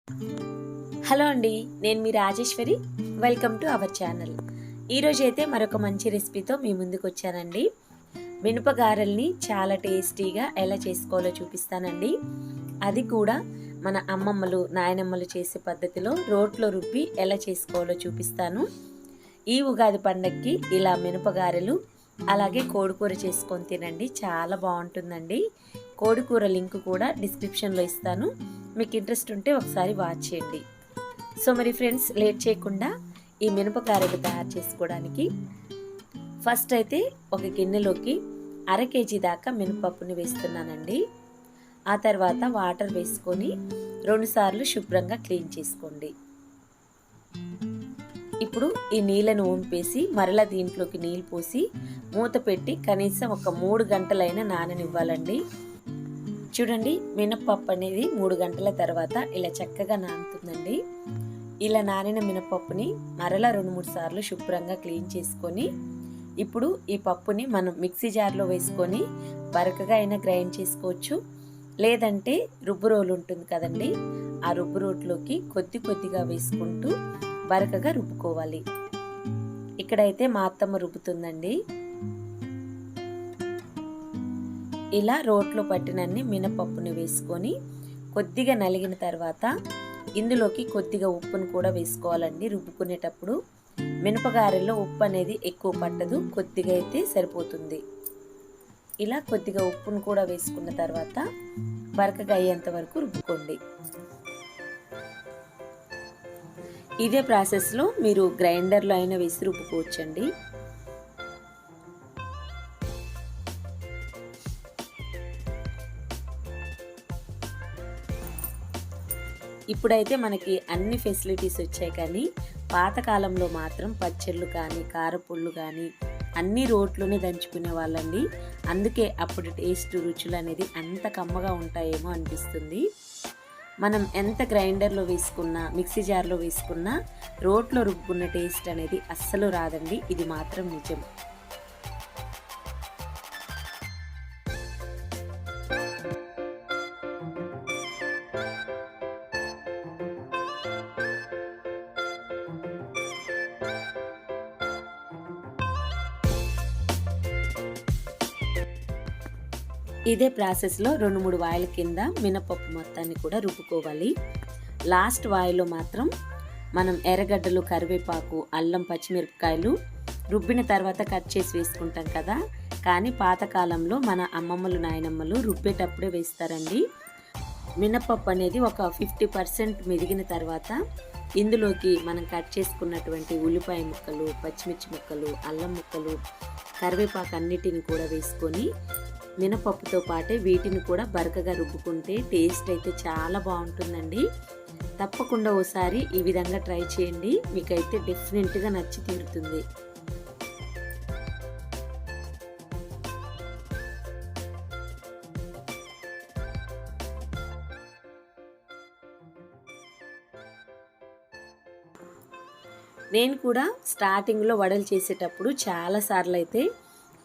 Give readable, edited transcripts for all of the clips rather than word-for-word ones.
Hello అండి, నేను మీ Rajeswari. Welcome to our channel. ఈరోజు అయితే మరొక మంచి రెసిపీతో మీ ముందుకు వచ్చానండి. మినపగారెల్ని చాలా టేస్టీగా ఎలా చేసుకోవాలో చూపిస్తానండి. అది కూడా మన అమ్మమ్మలు నాయనమ్మలు చేసే పద్ధతిలో రోట్లో రుబ్బి ఎలా చేసుకోవాలో చూపిస్తాను. ఈ ఉగాది పండగకి ఇలా మినపగారెలు అలాగే కోడికూర చేసుకొని తినండి, చాలా బాగుంటుందండి. కోడికూర లింక్ కూడా డిస్క్రిప్షన్లో ఇస్తాను, మీకు ఇంట్రెస్ట్ ఉంటే ఒకసారి వాచ్ చేయండి. సో మరి ఫ్రెండ్స్, లేట్ చేయకుండా ఈ మినపగారెలు తయారు చేసుకోవడానికి ఫస్ట్ అయితే ఒక గిన్నెలోకి 1/2 kg దాకా మినపప్పుని వేస్తున్నానండి. ఆ తర్వాత వాటర్ వేసుకొని 2 సార్లు శుభ్రంగా క్లీన్ చేసుకోండి. ఇప్పుడు ఈ నీళ్ళను వంపేసి మరలా దీంట్లోకి నీళ్ళు పోసి మూత పెట్టి కనీసం ఒక 3 గంటలైనా నాననివ్వాలండి. చూడండి, మినపప్పు అనేది 3 గంటల తర్వాత ఇలా చక్కగా నానుతుందండి. ఇలా నానిన మినపప్పుని మరలా 2-3 సార్లు శుభ్రంగా క్లీన్ చేసుకొని ఇప్పుడు ఈ పప్పుని మనం మిక్సీ జార్లో వేసుకొని బరకగా అయినా గ్రైండ్ చేసుకోవచ్చు, లేదంటే రుబ్బు రోలు ఉంటుంది కదండి, ఆ రుబ్బు రోట్లోకి కొద్దిగా వేసుకుంటూ బరకగా రుబ్బుకోవాలి. ఇక్కడైతే మా అత్తమ్మ రుబ్బుతుందండి. ఇలా రోట్లో పట్టినన్ని మినపప్పుని వేసుకొని కొద్దిగా నలిగిన తర్వాత ఇందులోకి కొద్దిగా ఉప్పును కూడా వేసుకోవాలండి. రుబ్బుకునేటప్పుడు మినపగారెల్లో ఉప్పు అనేది ఎక్కువ పట్టదు, కొద్దిగా అయితే సరిపోతుంది. ఇలా కొద్దిగా ఉప్పును కూడా వేసుకున్న తర్వాత బరకగా అయ్యేంత వరకు రుబ్బుకోండి. ఇదే ప్రాసెస్లో మీరు గ్రైండర్లో అయినా వేసి రుబ్బుకోవచ్చండి. ఇప్పుడైతే మనకి అన్ని ఫెసిలిటీస్ వచ్చాయి, కానీ పాతకాలంలో మాత్రం పచ్చళ్ళు కానీ కారపుళ్ళు కానీ అన్ని రోట్లోనే దంచుకునే వాళ్ళండి. అందుకే అప్పుడు టేస్ట్ రుచులు అనేది అంత కమ్మగా ఉంటాయేమో అనిపిస్తుంది. మనం ఎంత గ్రైండర్లో వేసుకున్నా మిక్సీ జార్లో వేసుకున్నా రోట్లో రుబ్బుకున్న టేస్ట్ అనేది అస్సలు రాదండి, ఇది మాత్రం నిజం. ఇదే ప్రాసెస్లో 2-3 వాయిల కింద మినపప్పు మొత్తాన్ని కూడా రుబ్బుకోవాలి. లాస్ట్ వాయిలో మాత్రం మనం ఎర్రగడ్డలు, కరివేపాకు, అల్లం, పచ్చిమిరపకాయలు రుబ్బిన తర్వాత కట్ చేసి వేసుకుంటాం కదా, కానీ పాతకాలంలో మన అమ్మమ్మలు నాయనమ్మలు రుబ్బేటప్పుడే వేస్తారండి. మినపప్పు అనేది ఒక 50% మెదిగిన తర్వాత ఇందులోకి మనం కట్ చేసుకున్నటువంటి ఉల్లిపాయ ముక్కలు, పచ్చిమిర్చి ముక్కలు, అల్లం ముక్కలు, కరివేపాకు అన్నిటిని కూడా వేసుకొని మినపప్పుతో పాటే వీటిని కూడా బరకగా రుబ్బుకుంటే టేస్ట్ అయితే చాలా బాగుంటుందండి. తప్పకుండా ఓసారి ఈ విధంగా ట్రై చేయండి, మీకైతే డెఫినెట్గా నచ్చి తీరుతుంది. నేను కూడా స్టార్టింగ్లో వడలు చేసేటప్పుడు చాలాసార్లు అయితే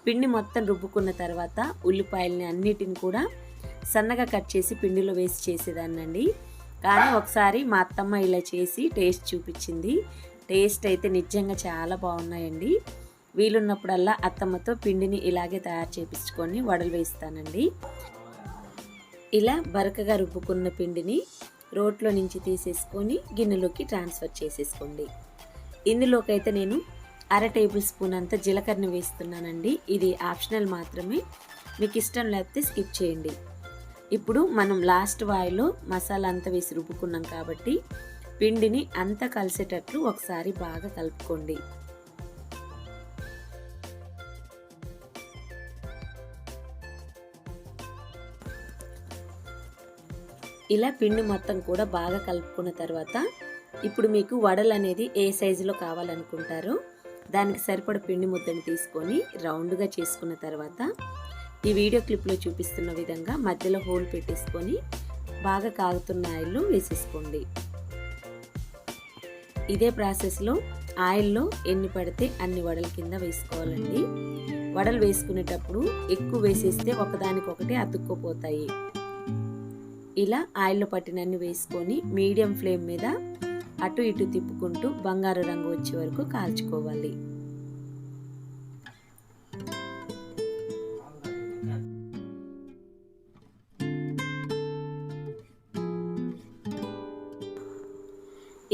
పిండి మొత్తం రుబ్బుకున్న తర్వాత ఉల్లిపాయలని అన్నిటిని కూడా సన్నగా కట్ చేసి పిండిలో వేసి చేసేదాన్నండి. కానీ ఒకసారి మా అత్తమ్మ ఇలా చేసి టేస్ట్ చూపించింది, టేస్ట్ అయితే నిజంగా చాలా బాగున్నాయండి. వీలున్నప్పుడల్లా అత్తమ్మతో పిండిని ఇలాగే తయారు చేపించుకొని వడలు వేస్తానండి. ఇలా బరకగా రుబ్బుకున్న పిండిని రోట్లో నుంచి తీసేసుకొని గిన్నెలోకి ట్రాన్స్ఫర్ చేసేసుకోండి. ఇందులోకైతే నేను 1/2 టేబుల్ స్పూన్ అంత జీలకర్రని వేస్తున్నానండి. ఇది ఆప్షనల్ మాత్రమే, మీకు ఇష్టం లేకపోతే స్కిప్ చేయండి. ఇప్పుడు మనం లాస్ట్ వాయిలో మసాలా అంతా వేసి రుబ్బుకున్నాం కాబట్టి పిండిని అంతా కలిసేటట్లు ఒకసారి బాగా కలుపుకోండి. ఇలా పిండి మొత్తం కూడా బాగా కలుపుకున్న తర్వాత ఇప్పుడు మీకు వడలు అనేది ఏ సైజులో కావాలనుకుంటారో దానికి సరిపడ పిండి ముద్దను తీసుకొని రౌండ్గా చేసుకున్న తర్వాత ఈ వీడియో క్లిప్లో చూపిస్తున్న విధంగా మధ్యలో హోల్ పెట్టేసుకొని బాగా కాగుతున్న ఆయిల్లో వేసేసుకోండి. ఇదే ప్రాసెస్లో ఆయిల్లో ఎన్ని పడితే అన్ని వడల కింద వేసుకోవాలండి. వడలు వేసుకునేటప్పుడు ఎక్కువ వేసేస్తే ఒకదానికొకటి అతుక్కుపోతాయి. ఇలా ఆయిల్లో పట్టినన్ని వేసుకొని మీడియం ఫ్లేమ్ మీద అటు ఇటు తిప్పుకుంటూ బంగారు రంగు వచ్చే వరకు కాల్చుకోవాలి.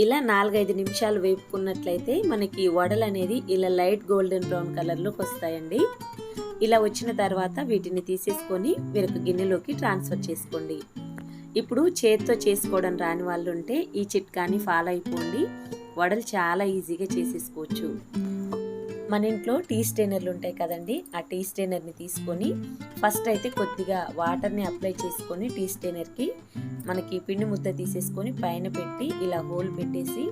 ఇలా 4-5 నిమిషాలు వేపుకున్నట్లయితే మనకి వడలు అనేది ఇలా లైట్ గోల్డెన్ బ్రౌన్ కలర్లోకి వస్తాయండి. ఇలా వచ్చిన తర్వాత వీటిని తీసేసుకొని వేరొక గిన్నెలోకి ట్రాన్స్ఫర్ చేసుకోండి. ఇప్పుడు చేతితో చేసుకోవడం రాని వాళ్ళు ఉంటే ఈ చిట్కాని ఫాలో అయిపోండి. వడలు చాలా ఈజీగా చేసేసుకోవచ్చు. మన ఇంట్లో టీ స్టెయినర్లు ఉంటాయి కదండి, ఆ టీ స్టెయినర్ని తీసుకొని ఫస్ట్ అయితే కొద్దిగా వాటర్ని అప్లై చేసుకొని టీ స్టెయినర్కి మనకి పిండి ముద్ద తీసేసుకొని పైన పెట్టి ఇలా హోల్ పెట్టేసి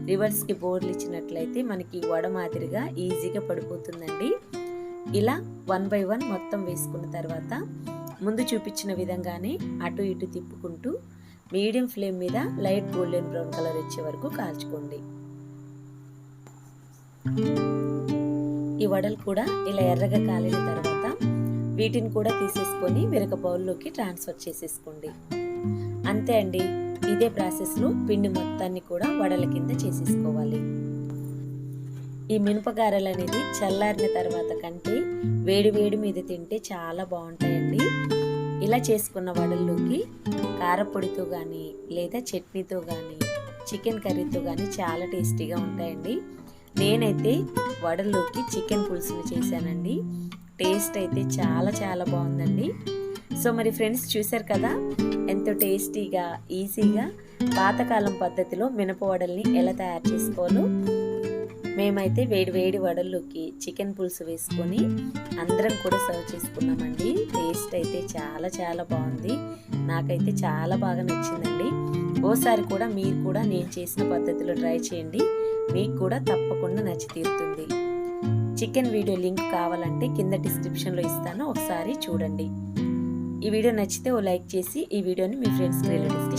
రివర్స్కి బోర్లు ఇచ్చినట్లయితే మనకి వడ మాదిరిగా ఈజీగా పడిపోతుందండి. ఇలా 1 by 1 మొత్తం వేసుకున్న తర్వాత ముందు చూపించిన విధంగానే అటు ఇటు తిప్పుకుంటూ మీడియం ఫ్లేమ్ మీద లైట్ గోల్డెన్ బ్రౌన్ కలర్ వచ్చే వరకు కాల్చుకోండి. ఈ వడలు కూడా ఇలా ఎర్రగా కాలిన తర్వాత వీటిని కూడా తీసేసుకొని వేరొక బౌల్లోకి ట్రాన్స్ఫర్ చేసేసుకోండి. అంతే అండి, ఇదే ప్రాసెస్లో పిండి మొత్తాన్ని కూడా వడల కింద చేసేసుకోవాలి. ఈ మినపగారెలు అనేది చల్లారిన తర్వాత కంటే వేడి వేడి మీద తింటే చాలా బాగుంటాయండి. ఇలా చేసుకున్న వడల్లోకి కారపొడితో కానీ లేదా చట్నీతో కానీ చికెన్ కర్రీతో కానీ చాలా టేస్టీగా ఉంటాయండి. నేనైతే వడల్లోకి చికెన్ పులుసుని చేశానండి. టేస్ట్ అయితే చాలా చాలా బాగుందండి. సో మరి ఫ్రెండ్స్, చూశారు కదా ఎంతో టేస్టీగా ఈజీగా పాతకాలం పద్ధతిలో మినప వడల్ని ఎలా తయారు చేసుకోవాలో. మేమైతే వేడి వేడి వడల్లోకి చికెన్ పులుసు వేసుకొని అందరం కూడా సర్వ్ చేసుకున్నామండి. టేస్ట్ అయితే చాలా చాలా బాగుంది. నాకైతే చాలా బాగా నచ్చిందండి. ఓసారి కూడా మీరు కూడా నేను చేసిన పద్ధతిలో ట్రై చేయండి, మీకు కూడా తప్పకుండా నచ్చి తీరుతుంది. చికెన్ వీడియో లింక్ కావాలంటే కింద డిస్క్రిప్షన్లో ఇస్తాను, ఒకసారి చూడండి. ఈ వీడియో నచ్చితే ఓ లైక్ చేసి ఈ వీడియోని మీ ఫ్రెండ్స్ రిలేటివ్స్కి